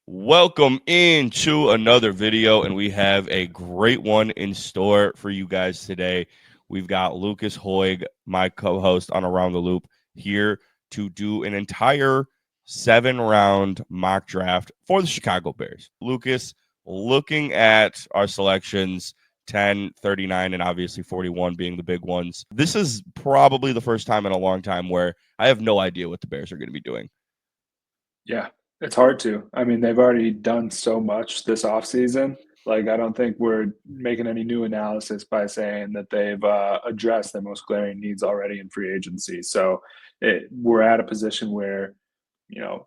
Welcome into another video, and we have a great one in store for you guys today. We've got Lucas Hoig, my co-host on Around the Loop, here to do an entire 7-round mock draft for the Chicago Bears. Lucas, looking at our selections, 10, 39, and obviously 41 being the big ones, this is probably the first time in a long time where I have no idea what the Bears are going to be doing. Yeah, it's hard to. I mean, they've already done so much this offseason. Like, I don't think we're making any new analysis by saying that they've addressed their most glaring needs already in free agency. So we're at a position where,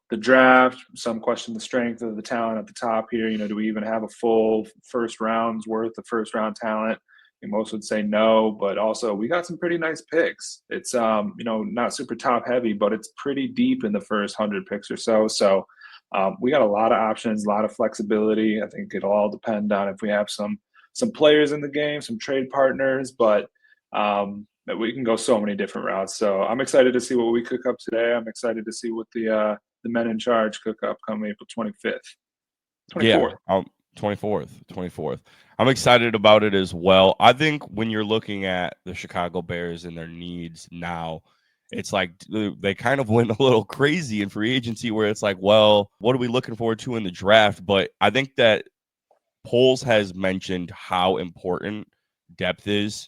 the draft, some question the strength of the talent at the top here. Do we even have a full first round's worth of first round talent? Most would say no, but also we got some pretty nice picks. It's not super top heavy, but it's pretty deep in the first 100 picks or so. So we got a lot of options, a lot of flexibility. I think it'll all depend on if we have some players in the game, some trade partners, but we can go so many different routes. So I'm excited to see what we cook up today. I'm excited to see what the men in charge cook up come April 25th, Yeah, 24th. 24th. I'm excited about it as well. I think when you're looking at the Chicago Bears and their needs now, it's like they kind of went a little crazy in free agency where it's like, well, what are we looking forward to in the draft? But I think that Poles has mentioned how important depth is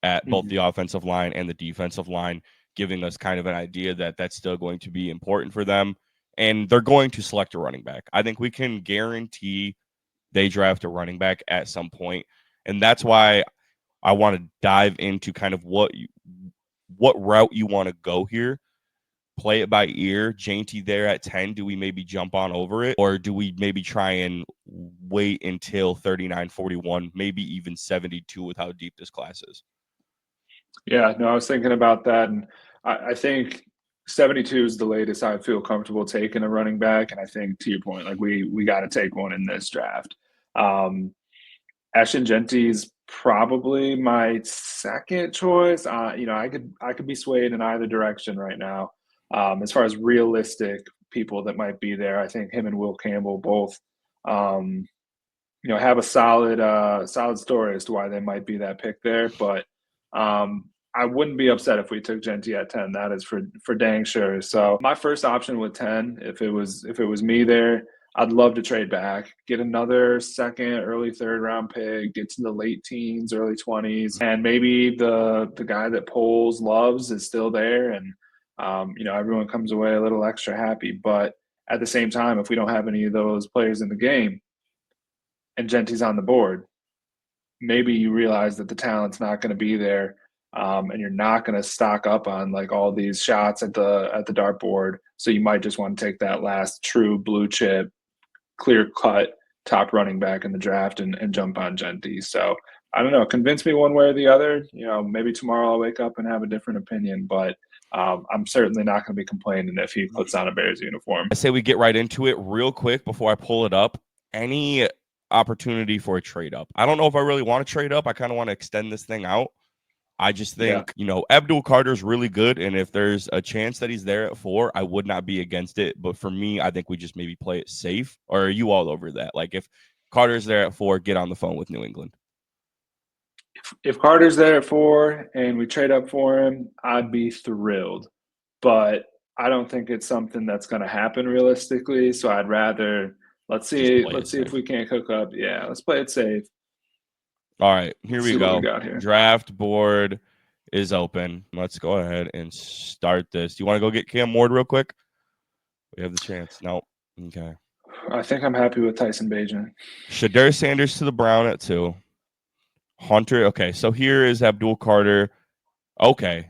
at both the offensive line and the defensive line, giving us kind of an idea that that's still going to be important for them. And they're going to select a running back. I think we can guarantee they draft a running back at some point. And that's why I want to dive into kind of what route you want to go here. Play it by ear. Jainty there at 10. Do we maybe jump on over it? Or do we maybe try and wait until 39, 41, maybe even 72 with how deep this class is? Yeah, no, I was thinking about that, and I think 72 is the latest I feel comfortable taking a running back, and I think to your point, like we got to take one in this draft. Um, Ashton Genty's probably my second choice. I could be swayed in either direction right now. As far as realistic people that might be there, I think him and Will Campbell both, um, have a solid story as to why they might be that pick there, but. I wouldn't be upset if we took Genty at 10. That is for dang sure. So my first option with 10, if it was me there, I'd love to trade back, get another second, early third round pick, get to the late teens, early 20s, and maybe the guy that Poles loves is still there, and everyone comes away a little extra happy. But at the same time, if we don't have any of those players in the game and Genty's on the board, maybe you realize that the talent's not going to be there, and you're not going to stock up on like all these shots at the dartboard. So you might just want to take that last true blue chip, clear cut top running back in the draft and jump on Genty. So I don't know. Convince me one way or the other. Maybe tomorrow I'll wake up and have a different opinion, but I'm certainly not going to be complaining if he puts on a Bears uniform. I say we get right into it real quick before I pull it up. Any opportunity for a trade up? I don't know if I really want to trade up. I kind of want to extend this thing out. I just Yeah. think, Abdul Carter's really good. And if there's a chance that he's there at 4, I would not be against it. But for me, I think we just maybe play it safe. Or are you all over that? Like if Carter's there at 4, get on the phone with New England. If Carter's there at 4 and we trade up for him, I'd be thrilled. But I don't think it's something that's going to happen realistically. So I'd rather let's Just see play it let's see if safe. we can't cook up. Yeah, let's play it safe. All right, here Let's we see what we go. got here. Draft board is open. Let's go ahead and start this. Do you want to go get Cam Ward real quick? We have the chance. No. Okay. I think I'm happy with Tyson Bagent. Shadur Sanders to the Brown at 2. Hunter. Okay, so here is Abdul Carter. Okay.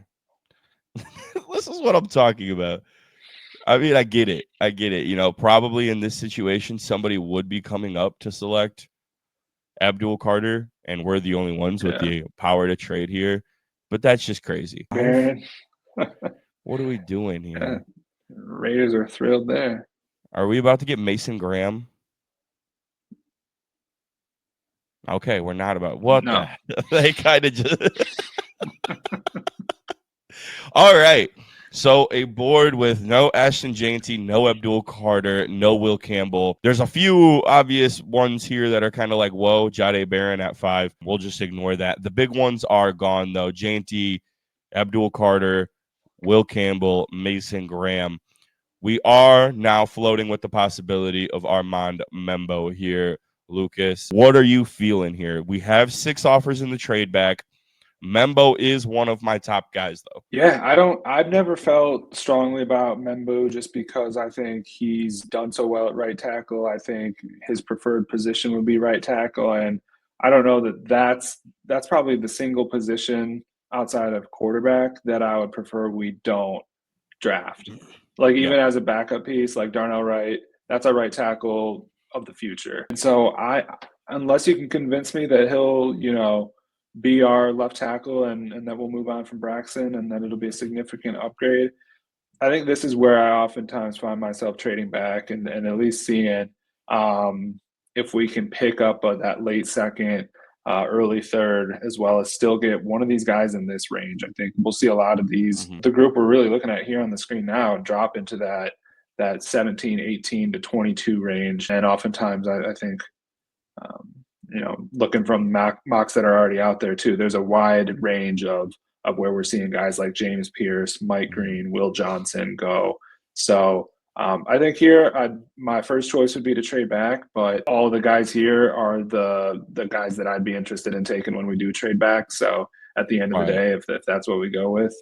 This is what I'm talking about. I mean, I get it. Probably in this situation, somebody would be coming up to select Abdul Carter, and we're the only ones with Yeah. the power to trade here. But that's just crazy. Baron. What are we doing Yeah. here? Raiders are thrilled there. Are we about to get Mason Graham? Okay, we're not about what No. the they kind of just all right. So a board with no Ashton Jainty, no Abdul Carter, no Will Campbell. There's a few obvious ones here that are kind of like, whoa, Jade Barron at 5. We'll just ignore that. The big ones are gone, though. Jainty, Abdul Carter, Will Campbell, Mason Graham. We are now floating with the possibility of Armand Membo here, Lucas. What are you feeling here? We have 6 offers in the trade back. Membo is one of my top guys, though. Yeah, I've never felt strongly about Membu just because I think he's done so well at right tackle. I think his preferred position would be right tackle, and I don't know that that's probably the single position outside of quarterback that I would prefer we don't draft. Like Yeah. even as a backup piece, like Darnell Wright, that's our right tackle of the future. And so unless you can convince me that he'll, be our left tackle and that we'll move on from Braxton and that it'll be a significant upgrade. I think this is where I oftentimes find myself trading back and at least seeing if we can pick up that late second, early third, as well as still get one of these guys in this range. I think we'll see a lot of these. Mm-hmm. The group we're really looking at here on the screen now drop into that 17, 18 to 22 range. And oftentimes I think looking from mocks that are already out there too, there's a wide range of where we're seeing guys like James Pierce, Mike Green, Will Johnson go. So I think here my first choice would be to trade back, but all the guys here are the guys that I'd be interested in taking when we do trade back. So at the end of the day, if that's what we go with,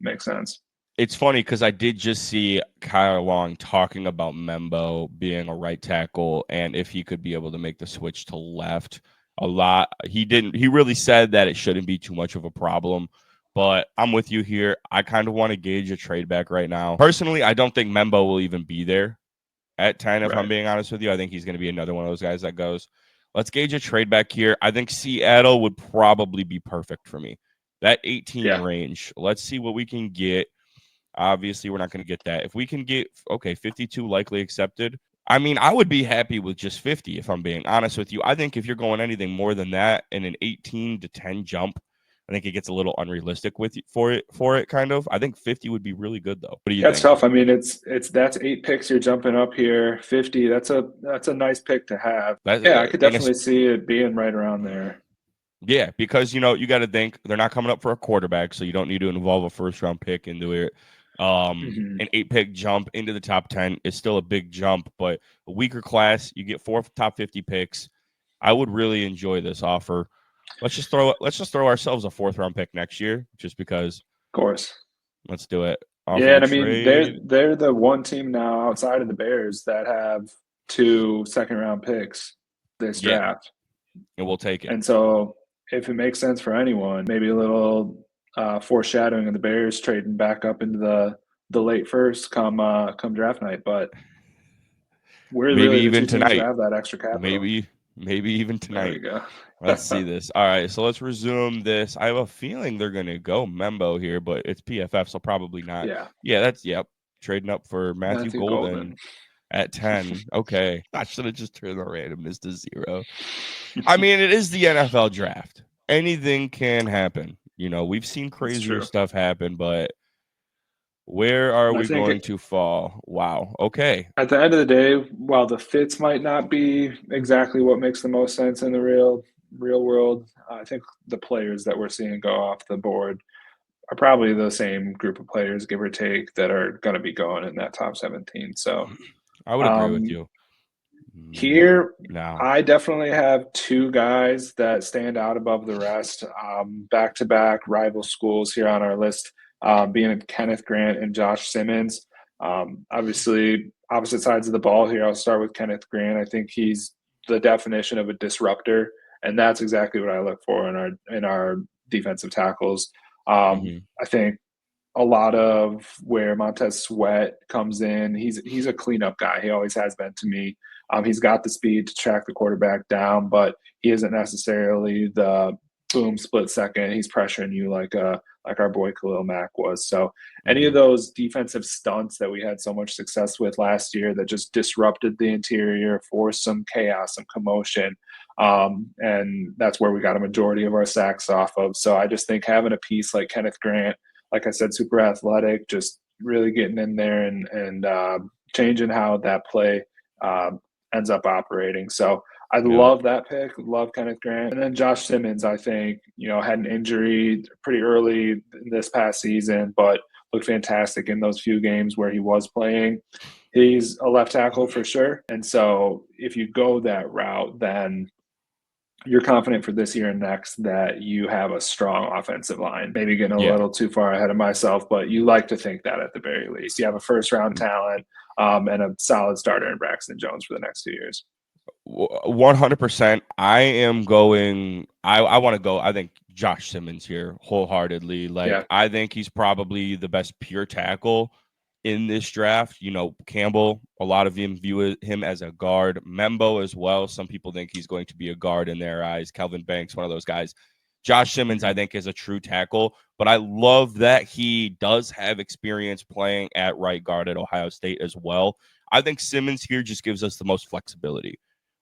makes sense. It's funny because I did just see Kyle Long talking about Membo being a right tackle and if he could be able to make the switch to left a lot. He didn't. He really said that it shouldn't be too much of a problem. But I'm with you here. I kind of want to gauge a trade back right now. Personally, I don't think Membo will even be there at 10, if I'm being honest with you. I think he's going to be another one of those guys that goes. Let's gauge a trade back here. I think Seattle would probably be perfect for me. That 18 range. Let's see what we can get. Obviously, we're not going to get that. If we can get, 52 likely accepted. I mean, I would be happy with just 50 if I'm being honest with you. I think if you're going anything more than that in an 18 to 10 jump, I think it gets a little unrealistic with you for it kind of. I think 50 would be really good though. What do you think? That's tough. I mean, that's 8 picks you're jumping up here. 50, that's a nice pick to have. I could definitely see it being right around there. Yeah, because you got to think they're not coming up for a quarterback, so you don't need to involve a first round pick into it. An 8-pick jump into the top 10 is still a big jump, but a weaker class, you get 4 top 50 picks. I would really enjoy this offer. Let's just throw ourselves a 4th round pick next year, just because. Of course. Let's do it. And I mean they're the one team now outside of the Bears that have 2 second-round picks this draft, and we'll take it. And so if it makes sense for anyone, maybe a little foreshadowing of the Bears trading back up into the late first come draft night, but we're maybe really even the 2 tonight. teams that have that extra capital. Maybe even tonight. There we go. Let's see this. All right, so let's resume this. I have a feeling they're going to go Membo here, but it's PFF, so probably not. Yeah, trading up for Matthew Golden at 10. Okay. I should have just turned the randomness to 0. I mean, it is the NFL draft. Anything can happen. We've seen crazier stuff happen, but where are we going to fall? Wow. Okay. At the end of the day, while the fits might not be exactly what makes the most sense in the real world, I think the players that we're seeing go off the board are probably the same group of players, give or take, that are going to be going in that top 17. So I would agree with you. Here, I definitely have 2 guys that stand out above the rest. Back-to-back rival schools here on our list, being Kenneth Grant and Josh Simmons. Obviously, opposite sides of the ball here. I'll start with Kenneth Grant. I think he's the definition of a disruptor, and that's exactly what I look for in our defensive tackles. I think a lot of where Montez Sweat comes in, he's a cleanup guy. He always has been to me. He's got the speed to track the quarterback down, but he isn't necessarily the boom split second. He's pressuring you like our boy Khalil Mack was. So any of those defensive stunts that we had so much success with last year that just disrupted the interior, forced some chaos, some commotion, and that's where we got a majority of our sacks off of. So I just think having a piece like Kenneth Grant, like I said, super athletic, just really getting in there and changing how that play ends up operating. So I Yeah. love that pick. Love Kenneth Grant. And then Josh Simmons, I think, had an injury pretty early this past season, but looked fantastic in those few games where he was playing. He's a left tackle for sure. And so if you go that route, then you're confident for this year and next that you have a strong offensive line. Maybe getting a Yeah. little too far ahead of myself, but you like to think that at the very least. You have a first round talent and a solid starter in Braxton Jones for the next 2 years. 100%. I am going. I want to go. I think Josh Simmons here wholeheartedly. Yeah. Like, I think he's probably the best pure tackle in this draft. Campbell, a lot of them view him as a guard. Membo as well. Some people think he's going to be a guard in their eyes. Kelvin Banks, one of those guys. Josh Simmons, I think, is a true tackle, but I love that he does have experience playing at right guard at Ohio State as well. I think Simmons here just gives us the most flexibility.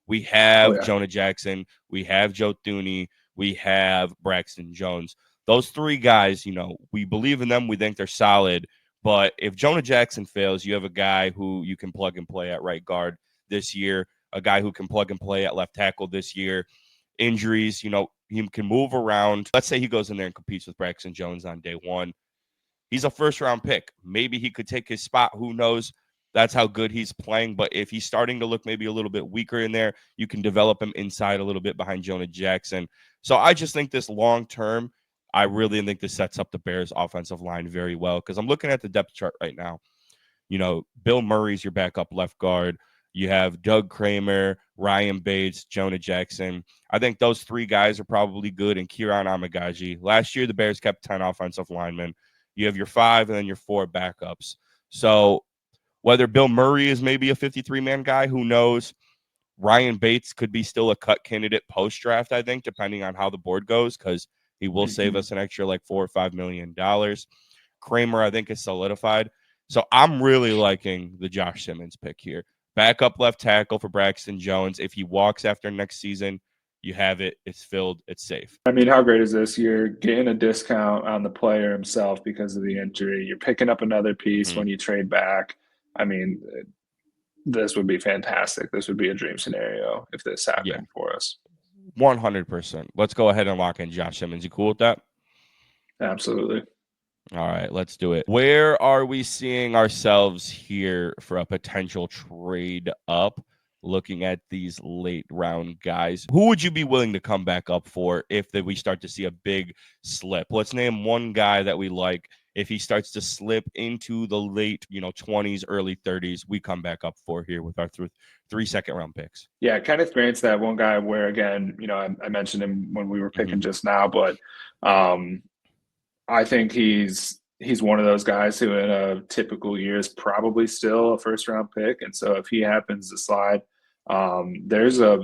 We have Jonah Jackson, we have Joe Thuney, we have Braxton Jones. Those three guys, we believe in them. We think they're solid. But if Jonah Jackson fails, you have a guy who you can plug and play at right guard this year, a guy who can plug and play at left tackle this year. Injuries, he can move around. Let's say he goes in there and competes with Braxton Jones on day one. He's a first-round pick. Maybe he could take his spot. Who knows? That's how good he's playing. But if he's starting to look maybe a little bit weaker in there, you can develop him inside a little bit behind Jonah Jackson. So I just think this long-term, I really think this sets up the Bears' offensive line very well because I'm looking at the depth chart right now. Bill Murray's your backup left guard. You have Doug Kramer, Ryan Bates, Jonah Jackson. I think those three guys are probably good, and Kieran Amagaji. Last year, the Bears kept 10 offensive linemen. You have your 5 and then your 4 backups. So whether Bill Murray is maybe a 53-man guy, who knows? Ryan Bates could be still a cut candidate post-draft, I think, depending on how the board goes, because he will save us an extra like $4 or $5 million. Kramer, I think, is solidified. So I'm really liking the Josh Simmons pick here. Backup left tackle for Braxton Jones. If he walks after next season, you have it. It's filled. It's safe. I mean, how great is this? You're getting a discount on the player himself because of the injury. You're picking up another piece when you trade back. I mean, this would be fantastic. This would be a dream scenario if this happened for us. 100%. Let's go ahead and lock in Josh Simmons. You cool with that? Absolutely. All right, let's do it. Where are we seeing ourselves here for a potential trade up? Looking at these late round guys, who would you be willing to come back up for if we start to see a big slip? Let's name one guy that we like. If he starts to slip into the late, 20s, early 30s, we come back up for here with our 3 second-round picks. Yeah, Kenneth Grant's that one guy where, again, I mentioned him when we were picking just now, but I think he's one of those guys who in a typical year is probably still a first-round pick. And so if he happens to slide, there's a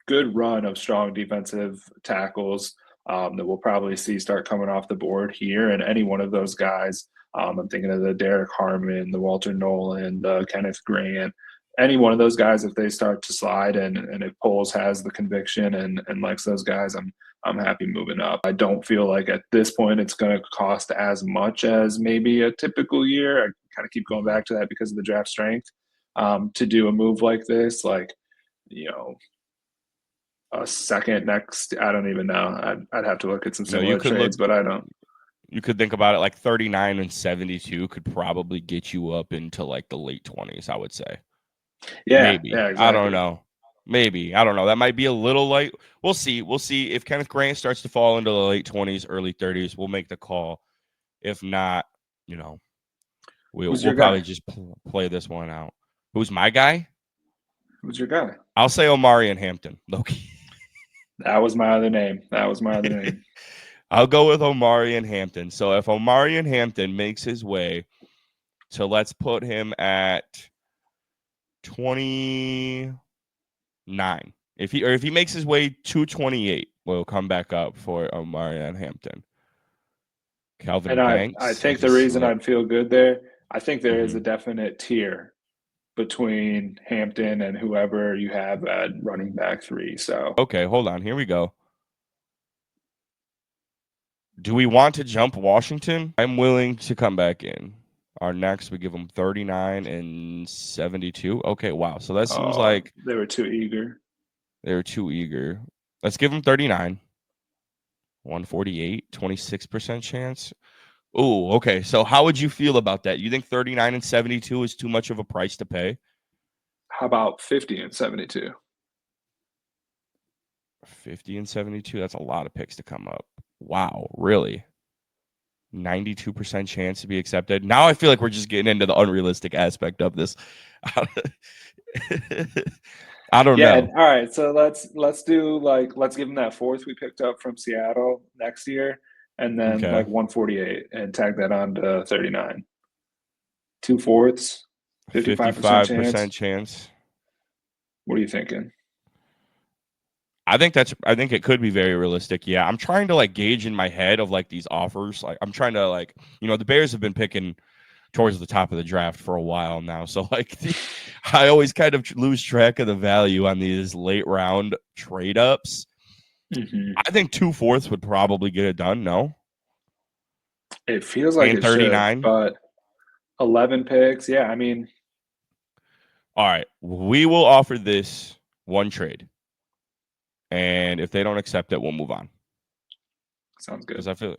good run of strong defensive tackles that we'll probably see start coming off the board here. And any one of those guys, I'm thinking of the Derek Harmon, the Walter Nolan, the Kenneth Grant, any one of those guys, if they start to slide and if Poles has the conviction and likes those guys, I'm happy moving up. I don't feel like at this point it's going to cost as much as maybe a typical year. I kind of keep going back to that because of the draft strength. To do a move like this, like, a second next, I don't even know. I'd have to look at some similar trades, but I don't. You could think about it like 39 and 72 could probably get you up into like the late 20s, I would say. Yeah, maybe. yeah, exactly. I don't know. Maybe. I don't know. That might be a little light. We'll see. We'll see. If Kenneth Grant starts to fall into the late 20s, early 30s, we'll make the call. If not, we'll probably just play this one out. Who's my guy? Who's your guy? I'll say Omarion Hampton. Okay. That was my other name. I'll go with Omarion Hampton. So if Omarion Hampton makes his way to, let's put him at 29. If he makes his way to 28, we'll come back up for Omarion Hampton. Calvin Banks. I think the reason I'd feel good there, I think there is a definite tier between Hampton and whoever you have at running back 3. So okay, hold on. Here we go. Do we want to jump Washington? I'm willing to come back in. Our next, we give them 39 and 72. Okay, wow. So that seems like They were too eager. they're too eager. Let's give them 39, 148, 26% chance. Oh, okay. So how would you feel about that? You think 39 and 72 is too much of a price to pay? How about 50 and 72? 50 and 72, that's a lot of picks to come up. Wow, really? 92% chance to be accepted. Now I feel like we're just getting into the unrealistic aspect of this. I don't Yeah, know. and all right, so let's do like let's give them that fourth we picked up from Seattle next year, and then Okay. like 148 and tag that on to 39. Two fourths, 55% 55% chance. chance. What are you thinking? I think it could be very realistic. Yeah. I'm trying to like gauge in my head of like these offers. Like I'm trying to like, the Bears have been picking towards the top of the draft for a while now. So like I always kind of lose track of the value on these late round trade ups. Hmm. I think 2/4 would probably get it done. No, It feels like and it should, 39. but 11 picks. Yeah, I mean, All right, we will offer this one trade, and if they don't accept it, we'll move on sounds because good. I feel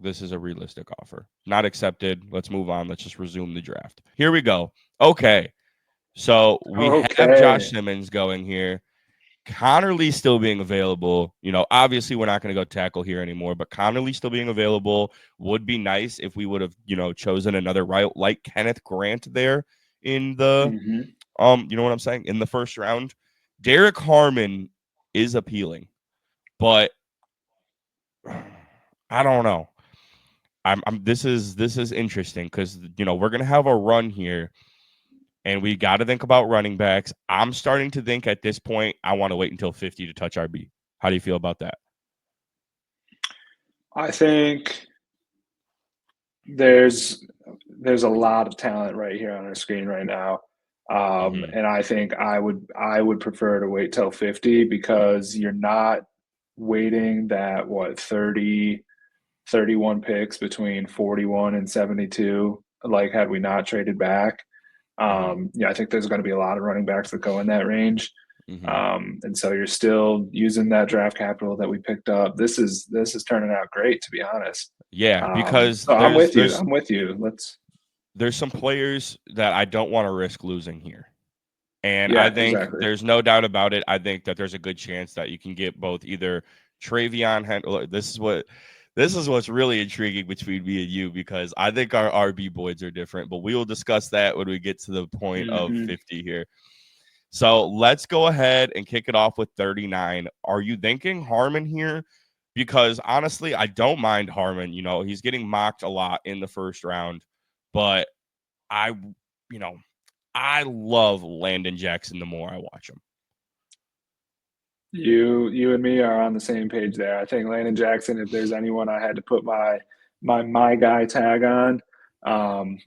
this is a realistic offer. Not accepted. Let's move on. Let's just resume the draft. Here we go. Okay, so we have Josh Okay. Simmons going here. Connor Lee still being available. Obviously we're not going to go tackle here anymore, but Connor Lee still being available would be nice if we would have, chosen another right like Kenneth Grant there in the Hmm. you know what I'm saying? In the first round. Derek Harmon is appealing, but I don't know. I'm this is interesting because we're gonna have a run here and we got to think about running backs. I'm starting to think at this point I want to wait until 50 to touch RB. How do you feel about that? I think there's there's a lot of talent right here on our screen right now. Hmm. And I think I would prefer to wait till 50 because you're not waiting that what 31 picks between 41 and 72 like had we not traded back. Hmm. Yeah, I think there's going to be a lot of running backs that go in that range. Hmm. And so you're still using that draft capital that we picked up. This is turning out great, to be honest. Yeah, because So I'm there's with you. there's I'm with you. Let's. there's some players that I don't want to risk losing here. And I Yeah, think exactly. there's no doubt about it. I think that there's a good chance that you can get both either Travion Henry. This is what's really intriguing between me and you because I think our RB boys are different, but we will discuss that when we get to the point of Hmm. 50 here. So let's go ahead and kick it off with 39. Are you thinking Harmon here? Because honestly, I don't mind Harmon. He's getting mocked a lot in the first round, but I, you know, I love Landon Jackson the more I watch him. You and me are on the same page there. I think Landon Jackson. If there's anyone I had to put my guy tag on,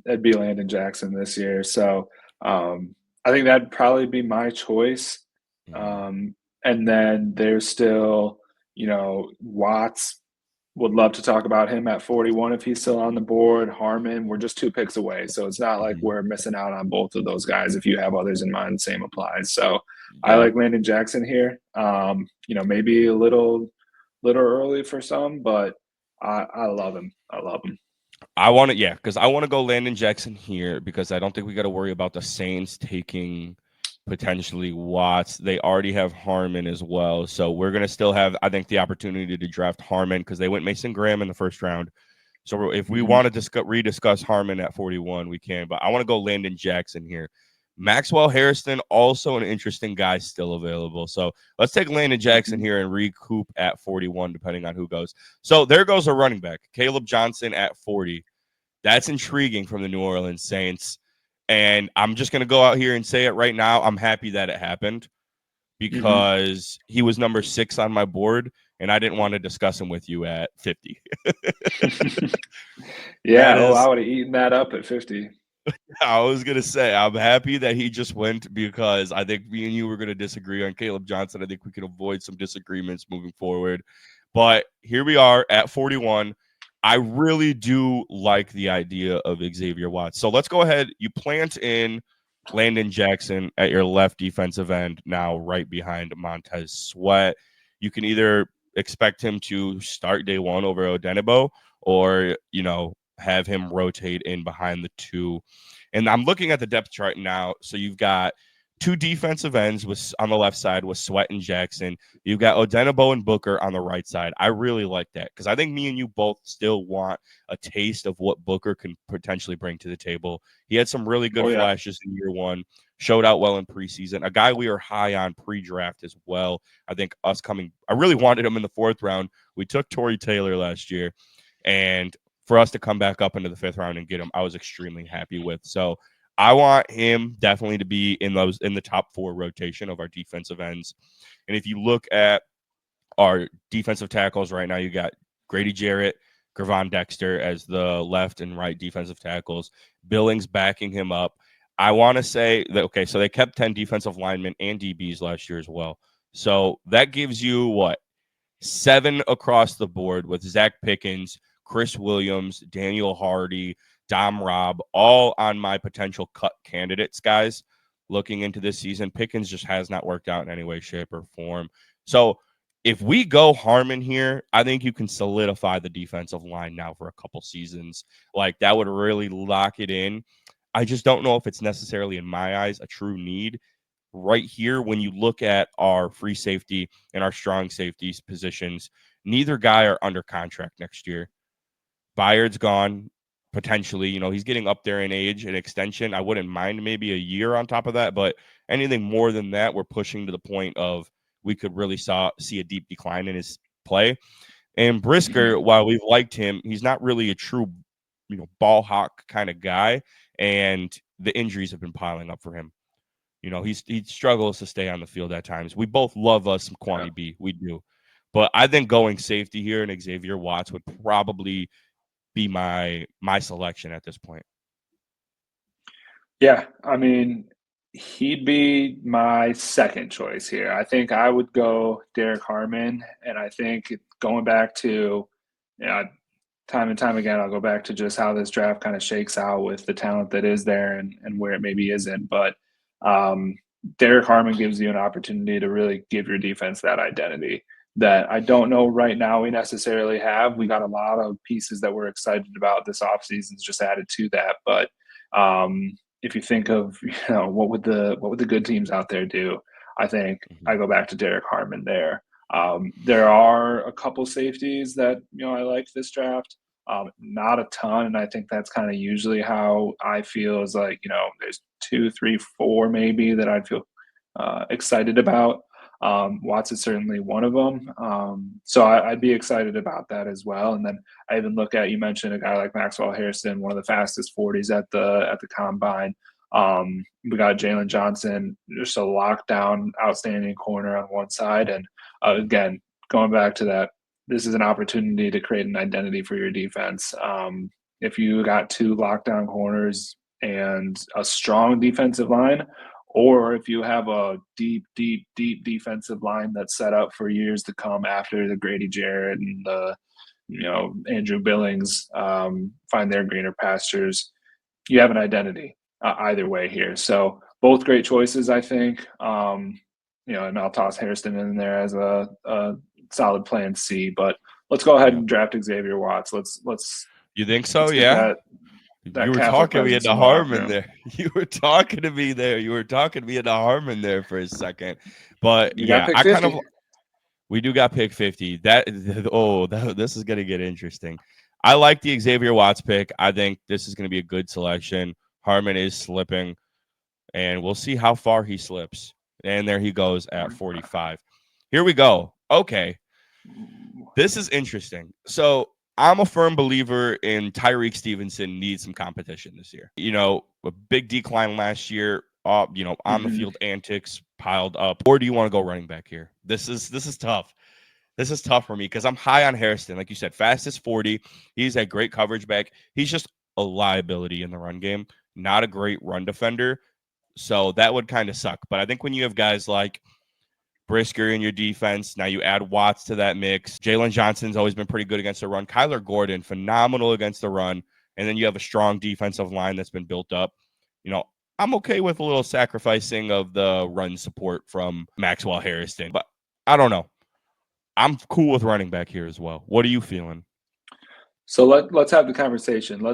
it'd be Landon Jackson this year. So I think that'd probably be my choice. Mhm. Um, and then there's still, Watts. Would love to talk about him at 41 if he's still on the board. Harmon, we're just two picks away. So it's not like Mhm. we're missing out on both of those guys. If you have others in mind, same applies. So I Yeah. like Landon Jackson here. Maybe a little early for some, but I love him. I love him. I want to, yeah, because I want to go Landon Jackson here because I don't think we got to worry about the Saints taking potentially Watts. They already have Harmon as well. So we're going to still have, I think, the opportunity to draft Harmon because they went Mason Graham in the first round. So if we Hmm. want to rediscuss Harmon at 41, we can. But I want to go Landon Jackson here. Maxwell Harrison, also an interesting guy still available. So let's take Landon Jackson Hmm. here and recoup at 41, depending on who goes. So there goes a running back, Caleb Johnson at 40. That's intriguing from the New Orleans Saints. And I'm just going to go out here and say it right now. I'm happy that it happened Hmm. because he was number 6 on my board, and I didn't want to discuss him with you at 50. Yeah. That Oh, I is, would have eaten that up at 50. I was going to say, I'm happy that he just went because I think me and you were going to disagree on Caleb Johnson. I think we can avoid some disagreements moving forward. But here we are at 41. I really do like the idea of Xavier Watts. So let's go ahead. You plant in Landon Jackson at your left defensive end now, right behind Montez Sweat. You can either expect him to start day one over Odenigbo, or have him rotate in behind the two. And I'm looking at the depth chart now. So you've got two defensive ends with on the left side with Sweat and Jackson. You've got Odenigbo and Booker on the right side. I really like that because I think me and you both still want a taste of what Booker can potentially bring to the table. He had some really good Oh yeah. flashes in year one, showed out well in preseason. A guy we were high on pre-draft as well. I think I really wanted him in the fourth round. We took Torrey Taylor last year, and for us to come back up into the fifth round and get him, I was extremely happy with. So I want him definitely to be in the top four rotation of our defensive ends. And if you look at our defensive tackles right now, you got Grady Jarrett, Gravon Dexter as the left and right defensive tackles. Billings backing him up. I want to say that, okay, so they kept 10 defensive linemen and DBs last year as well. So that gives you what? 7 across the board with Zach Pickens, Chris Williams, Daniel Hardy, Dom Robb, all on my potential cut candidates, guys, looking into this season. Pickens just has not worked out in any way, shape, or form. So if we go Harmon here, I think you can solidify the defensive line now for a couple seasons. Like, that would really lock it in. I just don't know if it's necessarily, in my eyes, a true need right here. When you look at our free safety and our strong safeties positions, neither guy are under contract next year. Bayard's gone potentially. He's getting up there in age and extension. I wouldn't mind maybe a year on top of that, but anything more than that, we're pushing to the point of we could really see a deep decline in his play. And Brisker, while we've liked him, he's not really a true, ball hawk kind of guy, and the injuries have been piling up for him. He struggles to stay on the field at times. We both love us some Yeah. Kwani B. We do. But I think going safety here and Xavier Watts would probably be my selection at this point. Yeah, I mean, he'd be my second choice here. I think I would go Derek Harmon, and I think going back to, time and time again, I'll go back to just how this draft kind of shakes out with the talent that is there and where it maybe isn't. But um, Derek Harmon gives you an opportunity to really give your defense that identity that I don't know right now we necessarily have. We got a lot of pieces that we're excited about. This offseason's just added to that. But if you think of, what would the good teams out there do, I think I go back to Derek Harmon there. There are a couple safeties that I like this draft. Not a ton, and I think that's kind of usually how I feel. Is like, there's 2, 3, 4 maybe that I'd feel excited about. Watts is certainly one of them, so I'd be excited about that as well. And then I even look at, you mentioned a guy like Maxwell Harrison, one of the fastest 40s at the combine. We got Jalen Johnson, just a lockdown, outstanding corner on one side, and again, going back to that, this is an opportunity to create an identity for your defense. If you got 2 lockdown corners and a strong defensive line, or if you have a deep, deep, deep defensive line that's set up for years to come after the Grady Jarrett and the, Andrew Billings find their greener pastures, you have an identity either way here. So both great choices, I think. And I'll toss Hairston in there as a solid plan C. But let's go ahead Yeah. and draft Xavier Watts. Let's You think so? let's get Yeah. that You were Catholic talking me presence into in the locker Harmon room. there. You were talking to me there. You were talking me into Harmon there for a second. But You got yeah, pick I kind 50. of we do got pick 50. This is gonna get interesting. I like the Xavier Watts pick. I think this is gonna be a good selection. Harmon is slipping, and we'll see how far he slips. And there he goes at 45. Here we go. Okay. This is interesting. So I'm a firm believer in Tyreek Stevenson needs some competition this year. A big decline last year, on the Mhm. field antics piled up. Or do you want to go running back here? This is tough. This is tough for me because I'm high on Harrison. Like you said, fastest 40. He's a great coverage back. He's just a liability in the run game, not a great run defender. So that would kind of suck. But I think when you have guys like Brisker in your defense. Now you add Watts to that mix. Jalen Johnson's always been pretty good against the run. Kyler Gordon, phenomenal against the run. And then you have a strong defensive line that's been built up. I'm okay with a little sacrificing of the run support from Maxwell Harrison, but I don't know. I'm cool with running back here as well. What are you feeling? So let's have the conversation.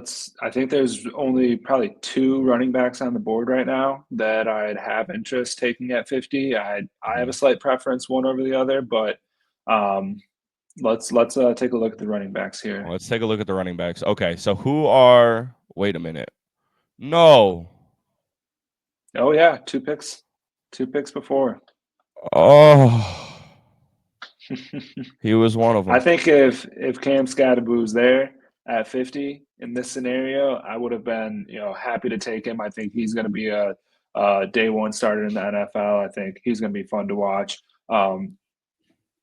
I think there's only probably 2 running backs on the board right now that I'd have interest taking at 50. I have a slight preference one over the other, but let's take a look at the running backs here. Let's take a look at the running backs. Okay, so wait a minute. No. Oh yeah, 2 picks. 2 picks before. Oh. He was one of them. I think if Cam Scadaboo's there at 50 in this scenario, I would have been happy to take him. I think he's going to be a day one starter in the NFL. I think he's going to be fun to watch.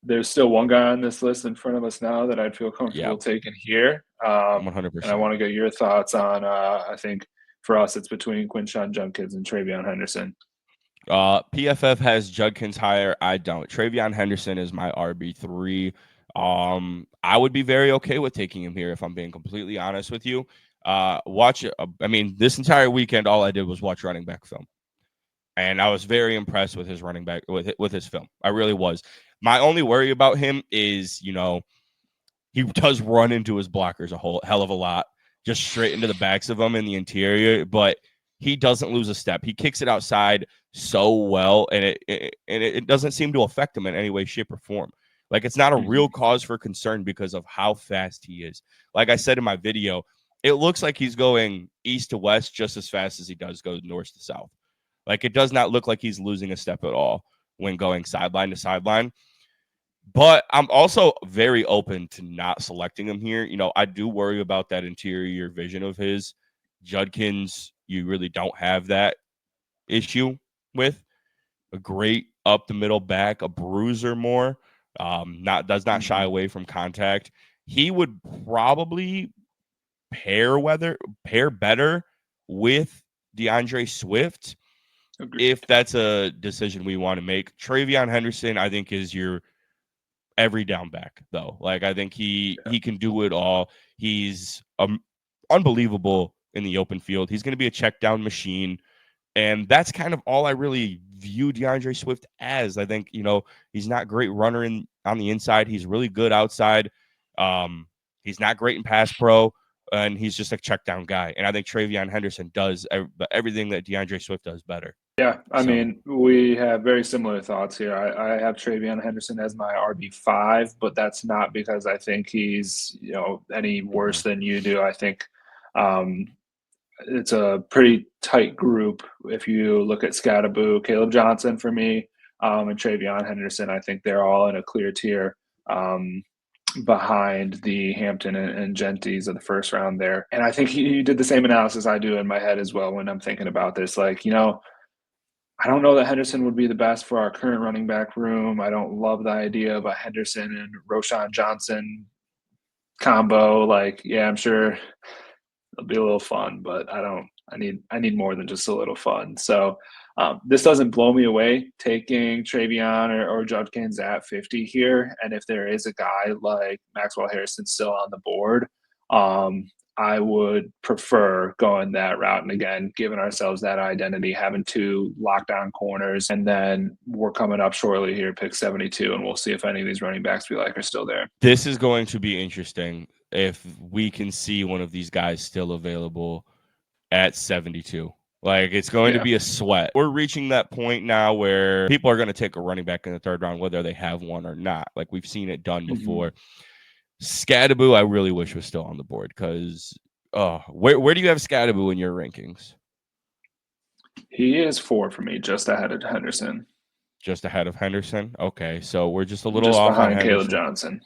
There's still one guy on this list in front of us now that I'd feel comfortable taking here. 100%. And I want to get your thoughts on. I think for us, it's between Quinshon Judkins and TreVeyon Henderson. PFF has Judkins higher. I don't. TreVeyon Henderson is my RB3. I would be very okay with taking him here if I'm being completely honest with you. This entire weekend, all I did was watch running back film. And I was very impressed with his running back, with his film. I really was. My only worry about him is, he does run into his blockers a whole hell of a lot, just straight into the backs of them in the interior, but he doesn't lose a step. He kicks it outside so well, and it doesn't seem to affect him in any way, shape, or form. Like, it's not a real cause for concern because of how fast he is. Like I said in my video, it looks like he's going east to west just as fast as he does go north to south. Like, it does not look like he's losing a step at all when going sideline to sideline. But I'm also very open to not selecting him here. I do worry about that interior vision of his. Judkins, you really don't have that issue with. A great up the middle back, a bruiser more. Does not shy away from contact. He would probably pair better with DeAndre Swift. Agreed. If that's a decision we want to make. TreVeyon Henderson, I think, is your every down back, though. Like, I think he can do it all. He's unbelievable in the open field. He's going to be a check down machine. And that's kind of all I really view DeAndre Swift as. I think, he's not a great runner on the inside. He's really good outside. He's not great in pass pro, and he's just a check down guy. And I think TreVeyon Henderson does everything that DeAndre Swift does better. Yeah, I mean, we have very similar thoughts here. I have TreVeyon Henderson as my RB5, but that's not because I think he's, any worse than you do. I think it's a pretty tight group. If you look at Scadaboo, Caleb Johnson for me, and TreVeyon Henderson, I think they're all in a clear tier behind the Hampton and Genties of the first round there. And I think he did the same analysis I do in my head as well when I'm thinking about this. Like, I don't know that Henderson would be the best for our current running back room. I don't love the idea of a Henderson and Roschon Johnson combo. Like, yeah, I'm sure it'll be a little fun, but I need more than just a little fun. So this doesn't blow me away taking TreVeyon or Judkins at 50 here. And if there is a guy like Maxwell Harrison still on the board, I would prefer going that route. And again, giving ourselves that identity, having 2 lockdown corners, and then we're coming up shortly here, pick 72, and we'll see if any of these running backs we like are still there. This is going to be interesting if we can see one of these guys still available at 72. Like, it's going to be a sweat. We're reaching that point now where people are going to take a running back in the 3rd round, whether they have one or not. Like, we've seen it done before. Scadaboo, I really wish was still on the board because where do you have Scadaboo in your rankings? He is 4 for me, just ahead of Henderson. Just ahead of Henderson? Okay, so we're just a little off behind on Caleb Johnson.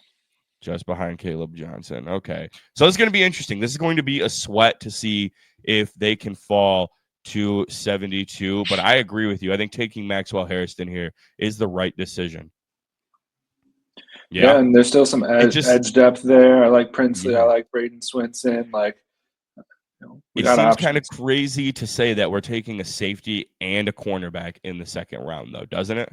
Just behind Caleb Johnson. Okay, so it's going to be interesting. This is going to be a sweat to see if they can fall to 72. But I agree with you. I think taking Maxwell Harrison here is the right decision. Yeah, and there's still some edge depth there. I like Princely. I like Braden Swinson. Like, it seems kind of crazy to say that we're taking a safety and a cornerback in the 2nd round, though, doesn't it?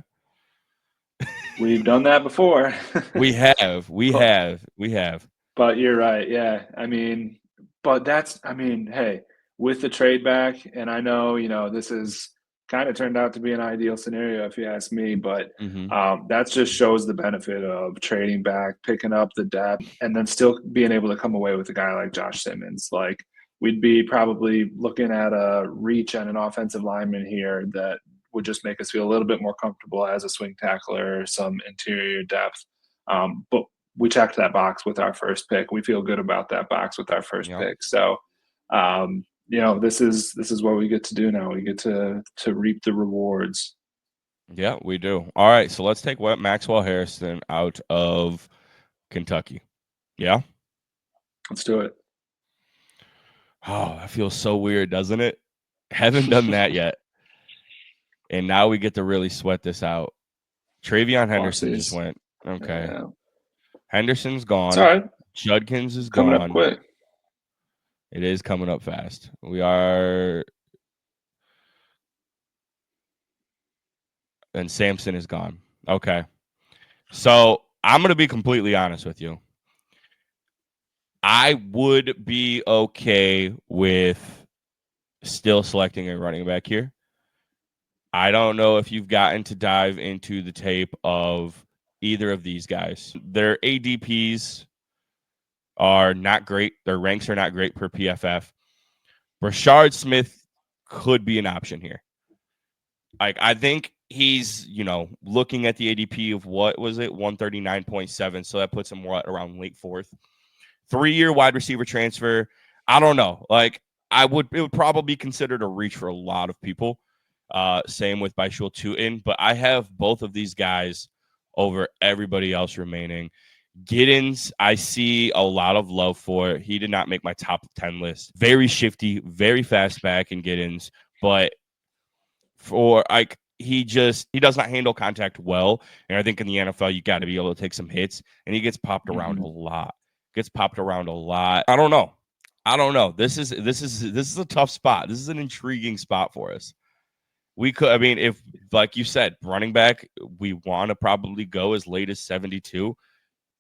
We've done that before. We have. We but, have. We have. but you're right. Yeah. But hey, with the trade back, and I know, this is kind of turned out to be an ideal scenario if you ask me, but Mm-hmm. that just shows the benefit of trading back, picking up the depth, and then still being able to come away with a guy like Josh Simmons. Like, we'd be probably looking at a reach and an offensive lineman here that would just make us feel a little bit more comfortable as a swing tackler, some interior depth. But we checked that box with our first pick. We feel good about that box with our first Yep. pick. So, this is what we get to do now. We get to reap the rewards. Yeah, we do. All right, so let's take Maxwell Harrison out of Kentucky. Yeah. Let's do it. Oh, that feels so weird, doesn't it? Haven't done that yet. And now we get to really sweat this out. Travion Henderson just Bosses. went. Okay. Yeah. Henderson's It's all gone. right. Judkins is Coming up gone. quick. It is coming up fast. We are. And Samson is gone. Okay. So I'm going to be completely honest with you. I would be okay with still selecting a running back here. I don't know if you've gotten to dive into the tape of either of these guys. Their ADPs are not great. Their ranks are not great per PFF. Rashard Smith could be an option here. Like, I think he's, looking at the ADP of what was it, 139.7. So that puts him around late fourth. 3-year wide receiver transfer. I don't know. Like, it would probably be considered a reach for a lot of people. Same with Baishul Tutin, but I have both of these guys over everybody else remaining. Giddens, I see a lot of love for. He did not make my top 10 list. Very shifty, very fast back in Giddens, but he does not handle contact well. And I think in the NFL, you got to be able to take some hits, and he gets popped around a lot. I don't know. This is a tough spot. This is an intriguing spot for us. If, like you said, running back, we want to probably go as late as 72.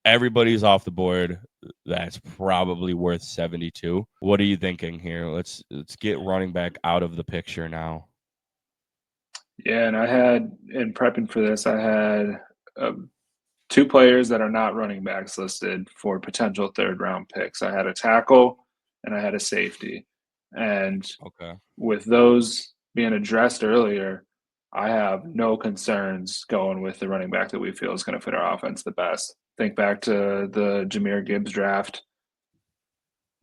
Everybody's off the board. That's probably worth 72. What are you thinking here? Let's get running back out of the picture now. Yeah, and in prepping for this, I had 2 players that are not running backs listed for potential third-round picks. I had a tackle and I had a safety. And Okay. with those being addressed earlier, I have no concerns going with the running back that we feel is going to fit our offense the best. Think back to the Jahmyr Gibbs draft.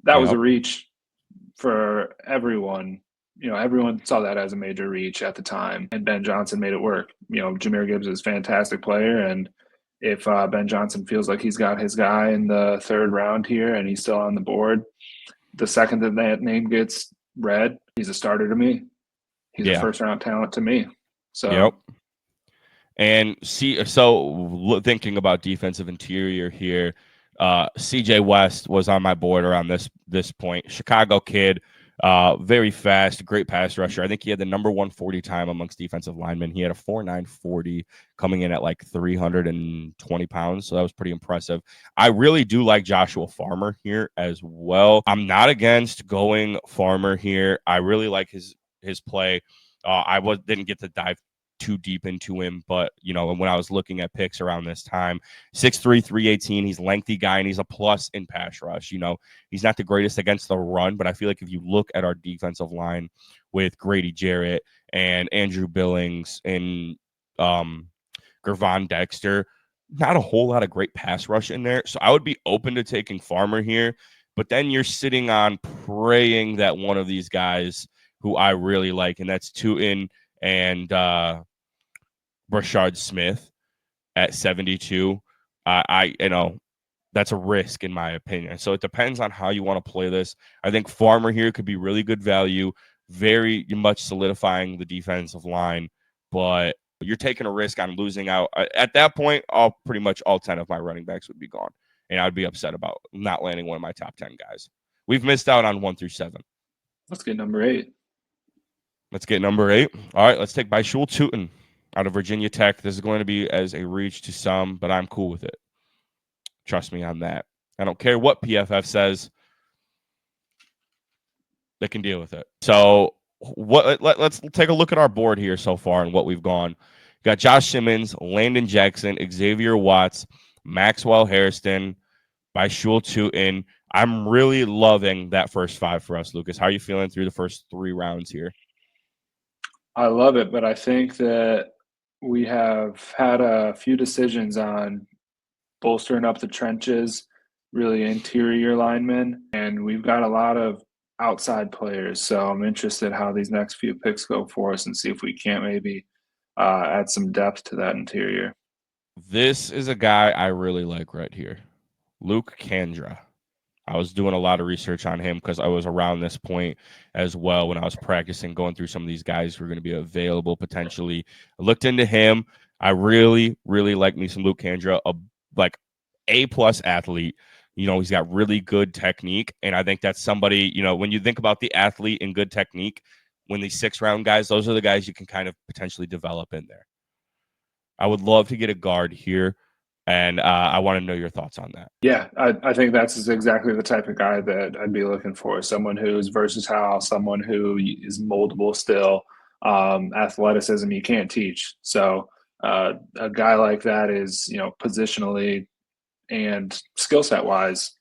That was a reach for everyone. Everyone saw that as a major reach at the time, and Ben Johnson made it work. Jahmyr Gibbs is a fantastic player, and if Ben Johnson feels like he's got his guy in the 3rd round here and he's still on the board, the second that name gets read, he's a starter to me. He's a 1st-round talent to me. So, yep. And thinking about defensive interior here, CJ West was on my board around this point. Chicago kid, very fast, great pass rusher. I think he had the number 140 time amongst defensive linemen. He had a 4.9 40 coming in at like 320 pounds. So that was pretty impressive. I really do like Joshua Farmer here as well. I'm not against going Farmer here. I really like his play. Didn't get to dive too deep into him, but when I was looking at picks around this time, 6'3", 318, he's a lengthy guy and he's a plus in pass rush. He's not the greatest against the run, but I feel like if you look at our defensive line with Grady Jarrett and Andrew Billings and Gervon Dexter, not a whole lot of great pass rush in there. So I would be open to taking Farmer here, but then you're sitting on praying that one of these guys who I really like, and that's Tutin and Rashard Smith at 72. That's a risk in my opinion. So it depends on how you want to play this. I think Farmer here could be really good value, very much solidifying the defensive line, but you're taking a risk on losing out. At that point, pretty much all 10 of my running backs would be gone, and I'd be upset about not landing one of my top 10 guys. We've missed out on 1 through 7. Let's get number 8. All right, let's take Baishul Tutin. out of Virginia Tech. This is going to be as a reach to some, but I'm cool with it. Trust me on that. I don't care what PFF says. They can deal with it. So let's take a look at our board here so far and what we've gone. We got Josh Simmons, Landon Jackson, Xavier Watts, Maxwell Harrison, by Shul Tootin. I'm really loving that first 5 for us, Lucas. How are you feeling through the first 3 rounds here? I love it, but I think that we have had a few decisions on bolstering up the trenches, really interior linemen, and we've got a lot of outside players. So I'm interested how these next few picks go for us and see if we can't maybe add some depth to that interior. This is a guy I really like right here, Luke Kandra. I was doing a lot of research on him because I was around this point as well when I was practicing, going through some of these guys who are going to be available potentially. I looked into him. I really, really like me some Luke Kandra, like A-plus athlete. He's got really good technique, and I think that's somebody, when you think about the athlete and good technique, when these 6-round guys, those are the guys you can kind of potentially develop in there. I would love to get a guard here. And I want to know your thoughts on that. Yeah, I think that's exactly the type of guy that I'd be looking for. Someone who's versatile, someone who is moldable still. Athleticism you can't teach. So a guy like that is, positionally and skill set wise,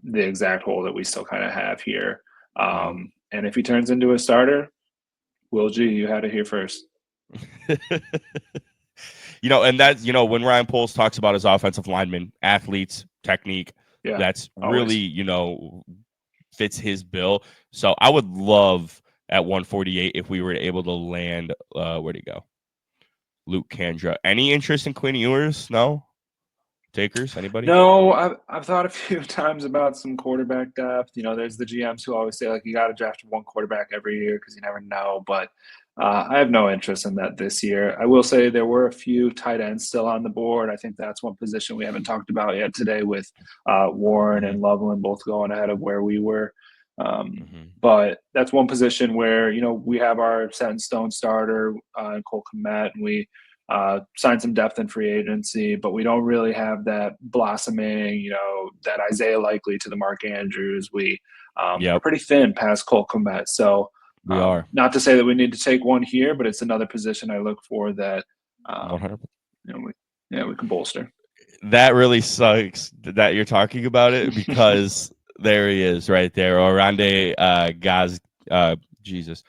the exact hole that we still kind of have here. And if he turns into a starter, Will G, you had it here first. And that's, when Ryan Poles talks about his offensive linemen, athletes, technique, that's always. really, fits his bill. So I would love at 148 if we were able to land, where'd he go? Luke Kandra. Any interest in Quinn Ewers? No? Takers? Anybody? No, I've thought a few times about some quarterback depth. There's the GMs who always say, like, you got to draft one quarterback every year because you never know. But I have no interest in that this year. I will say there were a few tight ends still on the board. I think that's one position we haven't talked about yet today with Warren and Loveland both going ahead of where we were. But that's one position where, we have our set in stone starter in Cole Kmet, and we signed some depth in free agency, but we don't really have that blossoming, that Isaiah Likely to the Mark Andrews. We are pretty thin past Cole Kmet. So we are. Not to say that we need to take one here, but it's another position I look for that, 100%. We can bolster. That really sucks that you're talking about it because there he is right there. Orlando Gaz. Jesus.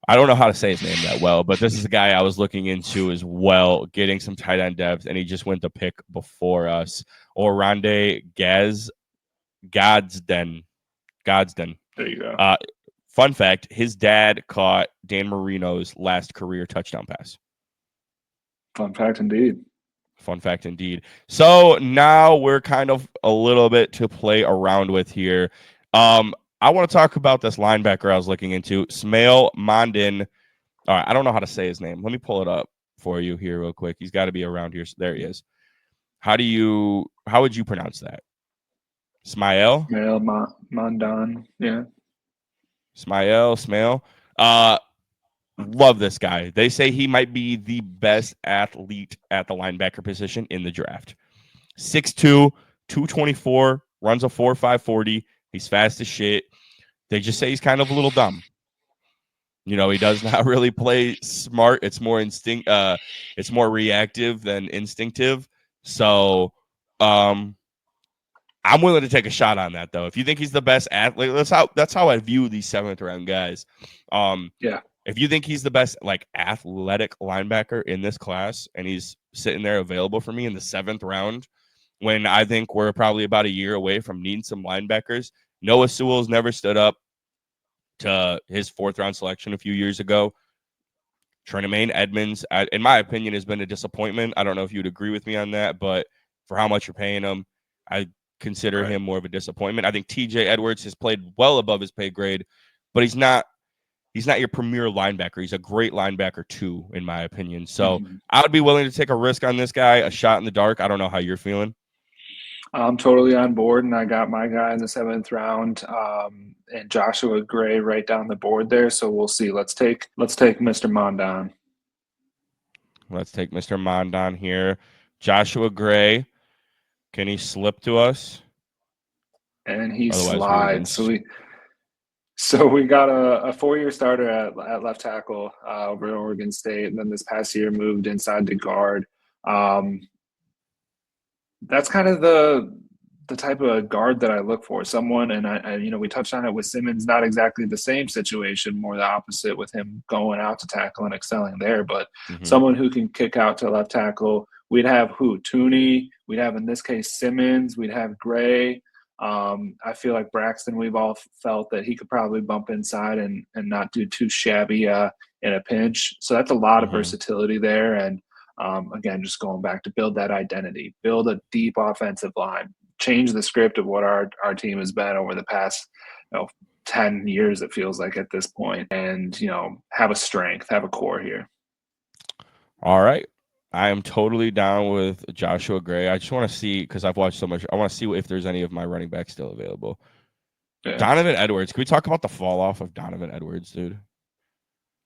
I don't know how to say his name that well, but this is a guy I was looking into as well, getting some tight end depth, and he just went to pick before us. Orlando Gadsden. There you go. Fun fact, his dad caught Dan Marino's last career touchdown pass. Fun fact indeed. Fun fact indeed. So now we're kind of a little bit to play around with here. I want to talk about this linebacker I was looking into, Smail Mondin. All right, I don't know how to say his name. Let me pull it up for you here real quick. He's got to be around here. There he is. How would you pronounce that? Smail Mondon. Yeah. Smail. Love this guy. They say he might be the best athlete at the linebacker position in the draft. 6'2", 224, runs a 4.5 40. He's fast as shit. They just say he's kind of a little dumb. He does not really play smart. It's more instinct. It's more reactive than instinctive. So, I'm willing to take a shot on that, though. If you think he's the best athlete, that's how I view these 7th round guys. Yeah. If you think he's the best athletic linebacker in this class, and he's sitting there available for me in the 7th round, when I think we're probably about a year away from needing some linebackers, Noah Sewell's never stood up to his 4th round selection a few years ago. Tremaine Edmonds, in my opinion, has been a disappointment. I don't know if you'd agree with me on that, but for how much you're paying him, I consider him more of a disappointment. I think TJ Edwards has played well above his pay grade, but he's not your premier linebacker. He's a great linebacker too, in my opinion. So I would be willing to take a risk on this guy, a shot in the dark. I don't know how you're feeling. I'm totally on board, and I got my guy in the 7th round, and Joshua Gray right down the board there. So we'll see. Let's take Mr. Mondon. Let's take Mr. Mondon here. Joshua Gray. Can he slip to us? And he Otherwise, we would have been. slides. So we got a 4-year starter at left tackle over at Oregon State, and then this past year moved inside to guard. Um, that's kind of the type of guard that I look for. Someone, and we touched on it with Simmons, not exactly the same situation, more the opposite with him going out to tackle and excelling there, but Mm-hmm. someone who can kick out to left tackle. We'd have who? Tooney. We'd have, in this case, Simmons. We'd have Gray. I feel like Braxton, we've all felt that he could probably bump inside and not do too shabby in a pinch. So that's a lot of Mm-hmm. versatility there. And again, just going back to build that identity, build a deep offensive line, change the script of what our team has been over the past 10 years, it feels like at this point, and have a strength, have a core here. All right. I am totally down with Joshua Gray. I just want to see, because I've watched so much, I want to see if there's any of my running backs still available. Yeah. Donovan Edwards. Can we talk about the fall off of Donovan Edwards, dude?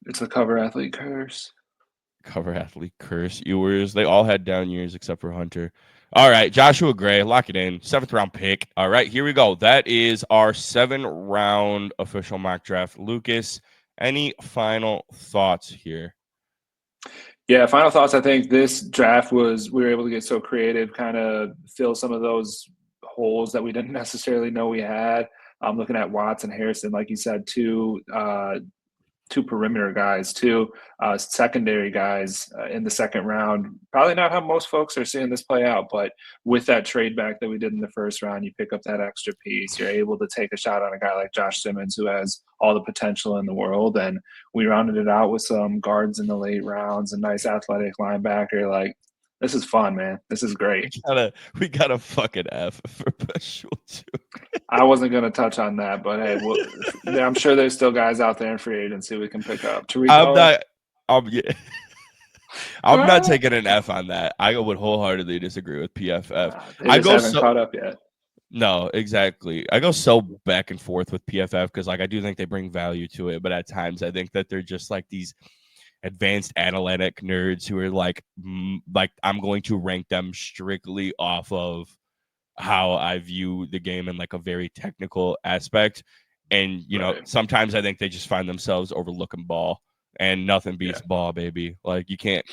It's a cover athlete curse. Cover athlete curse. Ewers. They all had down years except for Hunter. All right. Joshua Gray. Lock it in. 7th round pick. All right. Here we go. That is our 7-round official mock draft. Lucas, any final thoughts here? Yeah, final thoughts. I think this draft we were able to get so creative, kind of fill some of those holes that we didn't necessarily know we had. I'm looking at Watts and Harrison, like you said, two perimeter guys, two secondary guys in the second round. Probably not how most folks are seeing this play out, but with that trade back that we did in the first round, you pick up that extra piece. You're able to take a shot on a guy like Josh Simmons, who has all the potential in the world. And we rounded it out with some guards in the late rounds, a nice athletic linebacker. Like, this is fun, man. This is great. We got a fucking F for Special too. I wasn't going to touch on that, but hey, I'm sure there's still guys out there in free agency we can pick up. Tariq I'm not taking an F on that. I would wholeheartedly disagree with PFF. They just haven't caught up yet. No, exactly. I go so back and forth with PFF because, like, I do think they bring value to it, but at times I think that they're just like these advanced analytic nerds who are like I'm going to rank them strictly off of how I view the game in like a very technical aspect. And, sometimes I think they just find themselves overlooking ball, and nothing beats ball, baby. Like you can't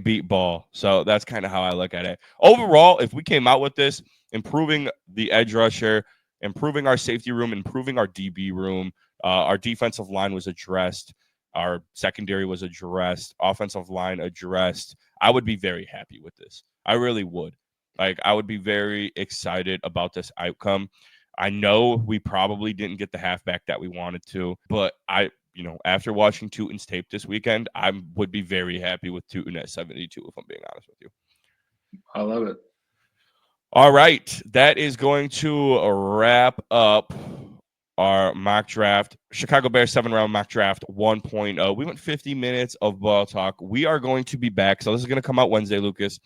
beat ball. So that's kind of how I look at it. Overall, if we came out with this, improving the edge rusher, improving our safety room, improving our DB room, our defensive line was addressed. Our secondary was addressed. Offensive line addressed. I would be very happy with this. I really would. Like, I would be very excited about this outcome. I know we probably didn't get the halfback that we wanted to, but after watching Tootin's tape this weekend, I would be very happy with Tootin at 72, if I'm being honest with you. I love it. All right. That is going to wrap up our mock draft. Chicago Bears 7-round mock draft 1.0. We went 50 minutes of ball talk. We are going to be back. So this is going to come out Wednesday, Lucas.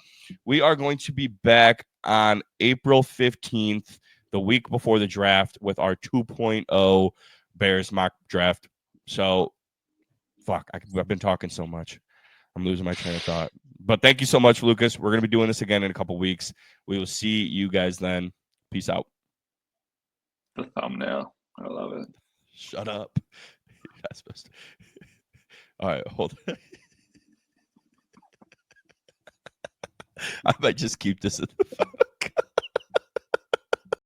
We are going to be back on April 15th, the week before the draft, with our 2.0 Bears mock draft. So, I've been talking so much. I'm losing my train of thought. But thank you so much, Lucas. We're going to be doing this again in a couple weeks. We will see you guys then. Peace out. The thumbnail. I love it. Shut up. You're not supposed to. All right, hold on. I might just keep this in the phone.